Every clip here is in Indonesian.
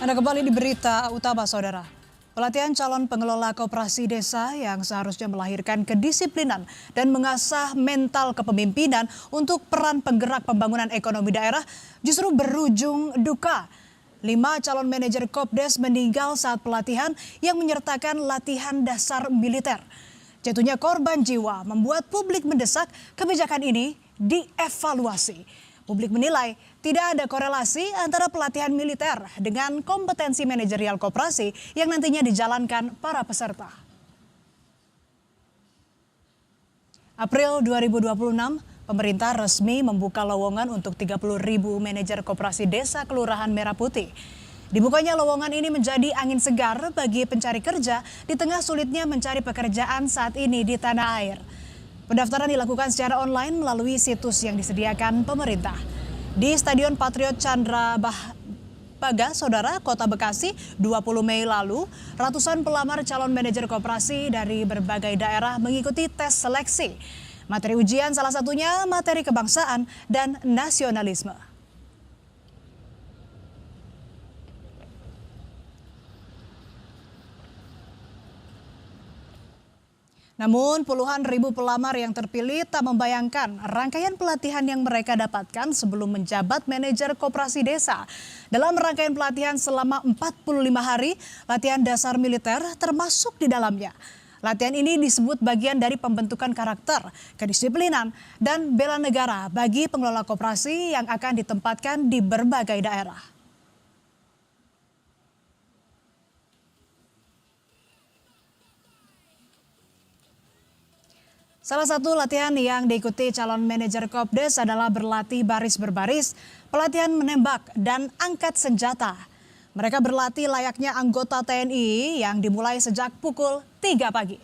Anda kembali di berita utama, Saudara. Pelatihan calon pengelola koperasi desa yang seharusnya melahirkan kedisiplinan dan mengasah mental kepemimpinan untuk peran penggerak pembangunan ekonomi daerah justru berujung duka. 5 calon manajer Kopdes meninggal saat pelatihan yang menyertakan latihan dasar militer. Jatuhnya korban jiwa membuat publik mendesak kebijakan ini dievaluasi. Publik menilai tidak ada korelasi antara pelatihan militer dengan kompetensi manajerial koperasi yang nantinya dijalankan para peserta. April 2026, pemerintah resmi membuka lowongan untuk 30.000 manajer koperasi desa Kelurahan Merah Putih. Dibukanya lowongan ini menjadi angin segar bagi pencari kerja di tengah sulitnya mencari pekerjaan saat ini di tanah air. Pendaftaran dilakukan secara online melalui situs yang disediakan pemerintah. Di Stadion Patriot Chandra Baga, Saudara, Kota Bekasi, 20 Mei lalu, ratusan pelamar calon manajer koperasi dari berbagai daerah mengikuti tes seleksi. Materi ujian salah satunya materi kebangsaan dan nasionalisme. Namun puluhan ribu pelamar yang terpilih tak membayangkan rangkaian pelatihan yang mereka dapatkan sebelum menjabat manajer koperasi desa. Dalam rangkaian pelatihan selama 45 hari, latihan dasar militer termasuk di dalamnya. Latihan ini disebut bagian dari pembentukan karakter, kedisiplinan, dan bela negara bagi pengelola koperasi yang akan ditempatkan di berbagai daerah. Salah satu latihan yang diikuti calon manajer Kopdes adalah berlatih baris berbaris, pelatihan menembak, dan angkat senjata. Mereka berlatih layaknya anggota TNI yang dimulai sejak pukul 3 pagi.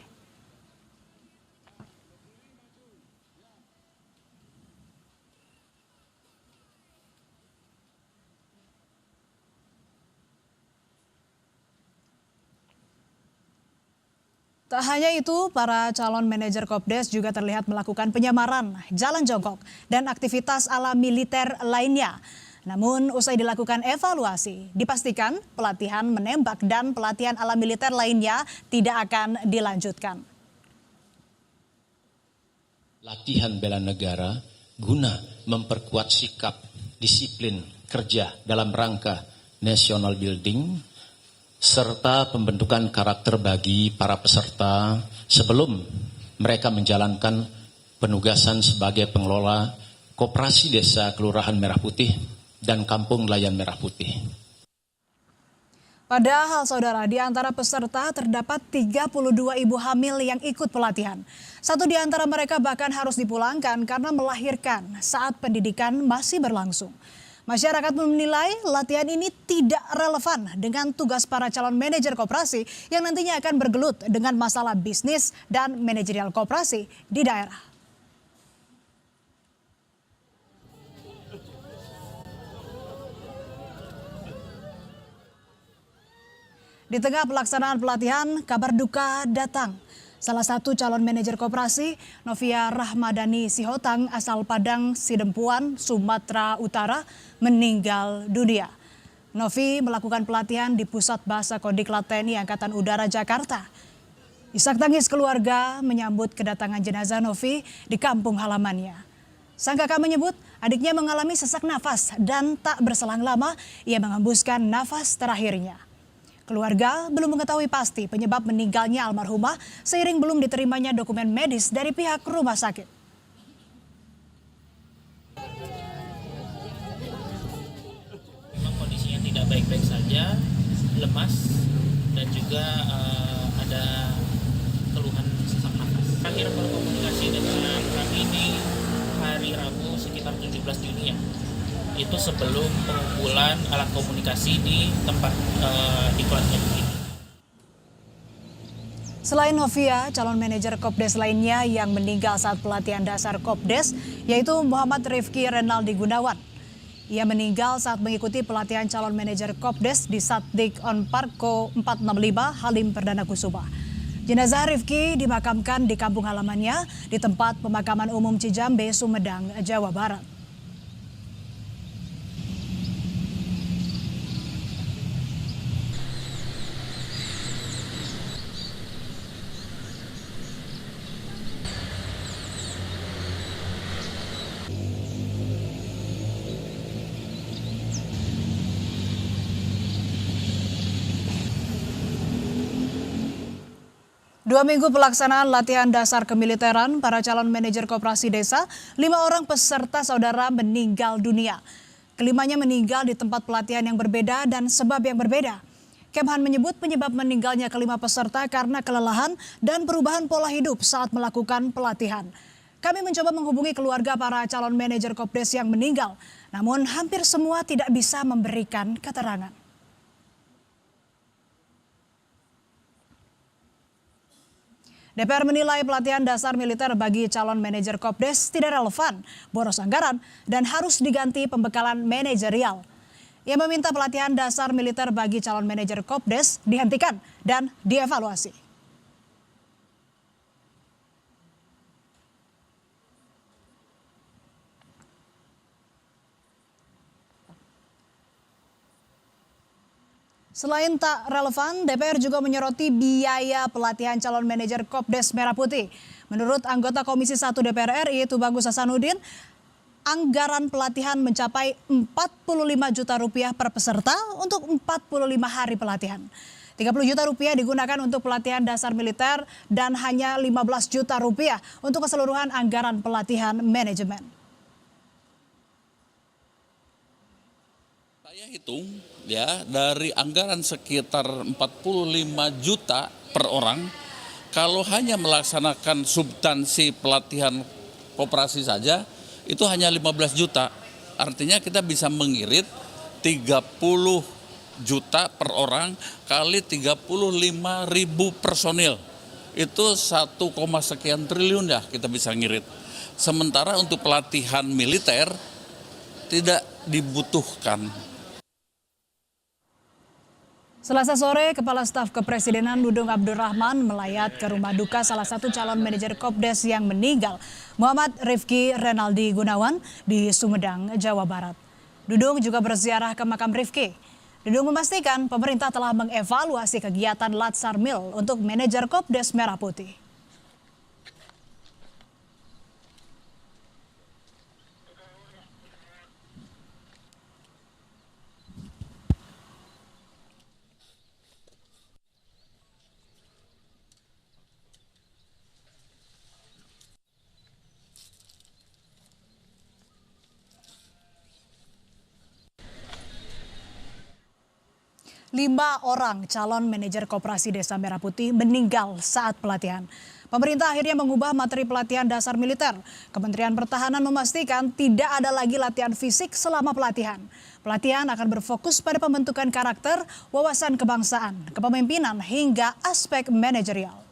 Tak hanya itu, para calon manajer Kopdes juga terlihat melakukan penyamaran, jalan jongkok, dan aktivitas ala militer lainnya. Namun usai dilakukan evaluasi, dipastikan pelatihan menembak dan pelatihan ala militer lainnya tidak akan dilanjutkan. Latihan bela negara guna memperkuat sikap disiplin kerja dalam rangka national building, serta pembentukan karakter bagi para peserta sebelum mereka menjalankan penugasan sebagai pengelola koperasi desa Kelurahan Merah Putih dan Kampung Nelayan Merah Putih. Padahal, Saudara, di antara peserta terdapat 32 ibu hamil yang ikut pelatihan. Satu di antara mereka bahkan harus dipulangkan karena melahirkan saat pendidikan masih berlangsung. Masyarakat menilai latihan ini tidak relevan dengan tugas para calon manajer koperasi yang nantinya akan bergelut dengan masalah bisnis dan manajerial koperasi di daerah. Di tengah pelaksanaan pelatihan, kabar duka datang. Salah satu calon manajer koperasi, Novia Rahmadani Sihotang asal Padang Sidempuan, Sumatera Utara, meninggal dunia. Novi melakukan pelatihan di Pusat Bahasa Kondiklat TNI Angkatan Udara Jakarta. Isak tangis keluarga menyambut kedatangan jenazah Novi di kampung halamannya. Sang kakak menyebut adiknya mengalami sesak nafas dan tak berselang lama ia menghembuskan nafas terakhirnya. Keluarga belum mengetahui pasti penyebab meninggalnya almarhumah seiring belum diterimanya dokumen medis dari pihak rumah sakit. Memang kondisinya tidak baik-baik saja, lemas dan juga ada keluhan sesak nafas. Terakhir berkomunikasi dengan kami di hari Rabu sekitar 17 Juni ya. Itu sebelum pengumpulan alat komunikasi di tempat diklatnya ini. Selain Novia, calon manajer Kopdes lainnya yang meninggal saat pelatihan dasar Kopdes yaitu Muhammad Rifki Renaldi Gunawan. Ia meninggal saat mengikuti pelatihan calon manajer Kopdes di Satdik On Parko 465 Halim Perdana Kusuma. Jenazah Rifki dimakamkan di kampung halamannya di tempat pemakaman umum Cijambe, Sumedang, Jawa Barat. 2 minggu pelaksanaan latihan dasar kemiliteran para calon manajer koperasi desa, 5 orang peserta saudara meninggal dunia. Kelimanya meninggal di tempat pelatihan yang berbeda dan sebab yang berbeda. Kemhan menyebut penyebab meninggalnya kelima peserta karena kelelahan dan perubahan pola hidup saat melakukan pelatihan. Kami mencoba menghubungi keluarga para calon manajer Kopdes yang meninggal, namun hampir semua tidak bisa memberikan keterangan. DPR menilai pelatihan dasar militer bagi calon manajer Kopdes tidak relevan, boros anggaran, dan harus diganti pembekalan manajerial. Ia meminta pelatihan dasar militer bagi calon manajer Kopdes dihentikan dan dievaluasi. Selain tak relevan, DPR juga menyoroti biaya pelatihan calon manajer Kopdes Merah Putih. Menurut anggota Komisi 1 DPR RI Tubagus Hasanuddin, anggaran pelatihan mencapai 45 juta rupiah per peserta untuk 45 hari pelatihan. 30 juta rupiah digunakan untuk pelatihan dasar militer dan hanya 15 juta rupiah untuk keseluruhan anggaran pelatihan manajemen. Saya hitung ya, dari anggaran sekitar 45 juta per orang, kalau hanya melaksanakan substansi pelatihan koperasi saja itu hanya 15 juta. Artinya kita bisa mengirit 30 juta per orang kali 35.000 personil. Itu 1, sekian triliun ya kita bisa ngirit. Sementara untuk pelatihan militer tidak dibutuhkan. Selasa sore, Kepala Staf Kepresidenan Dudung Abdurrahman melayat ke rumah duka salah satu calon manajer Kopdes yang meninggal, Muhammad Rifki Renaldi Gunawan di Sumedang, Jawa Barat. Dudung juga berziarah ke makam Rifki. Dudung memastikan pemerintah telah mengevaluasi kegiatan Latsar Mil untuk manajer Kopdes Merah Putih. Lima orang calon manajer Koperasi Desa Merah Putih meninggal saat pelatihan. Pemerintah akhirnya mengubah materi pelatihan dasar militer. Kementerian Pertahanan memastikan tidak ada lagi latihan fisik selama pelatihan. Pelatihan akan berfokus pada pembentukan karakter, wawasan kebangsaan, kepemimpinan, hingga aspek manajerial.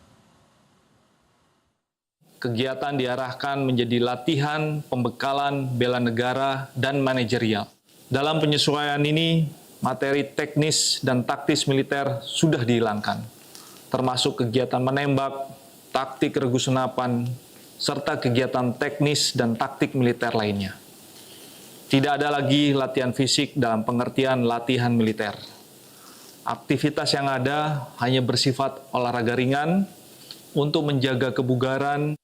Kegiatan diarahkan menjadi latihan, pembekalan, bela negara, dan manajerial. Dalam penyesuaian ini, materi teknis dan taktis militer sudah dihilangkan, termasuk kegiatan menembak, taktik regu senapan, serta kegiatan teknis dan taktik militer lainnya. Tidak ada lagi latihan fisik dalam pengertian latihan militer. Aktivitas yang ada hanya bersifat olahraga ringan untuk menjaga kebugaran.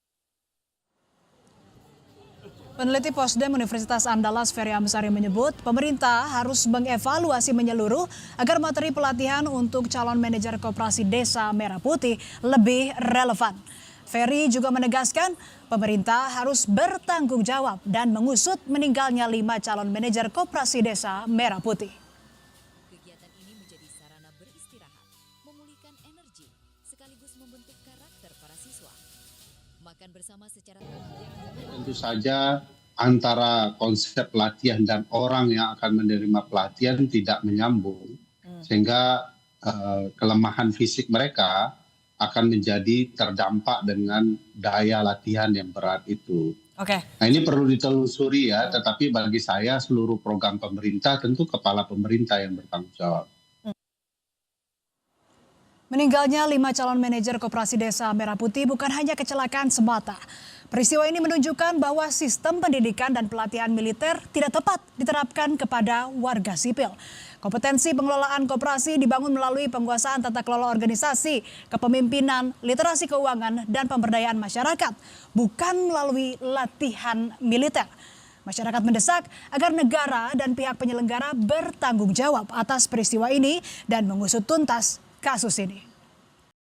Peneliti Posdem Universitas Andalas Ferry Amsari menyebut pemerintah harus mengevaluasi menyeluruh agar materi pelatihan untuk calon manajer Koperasi Desa Merah Putih lebih relevan. Ferry juga menegaskan pemerintah harus bertanggung jawab dan mengusut meninggalnya 5 calon manajer Koperasi Desa Merah Putih. Kegiatan ini menjadi sarana beristirahat, memulihkan energi, sekaligus membentuk karakter para siswa. Makan bersama secara tentu saja antara konsep pelatihan dan orang yang akan menerima pelatihan tidak menyambung, sehingga kelemahan fisik mereka akan menjadi terdampak dengan daya latihan yang berat itu. Oke. Nah, ini perlu ditelusuri ya, tetapi bagi saya seluruh program pemerintah tentu kepala pemerintah yang bertanggung jawab. Meninggalnya 5 calon manajer Koperasi Desa Merah Putih bukan hanya kecelakaan semata. Peristiwa ini menunjukkan bahwa sistem pendidikan dan pelatihan militer tidak tepat diterapkan kepada warga sipil. Kompetensi pengelolaan koperasi dibangun melalui penguasaan tata kelola organisasi, kepemimpinan, literasi keuangan, dan pemberdayaan masyarakat, bukan melalui latihan militer. Masyarakat mendesak agar negara dan pihak penyelenggara bertanggung jawab atas peristiwa ini dan mengusut tuntas kasus ini.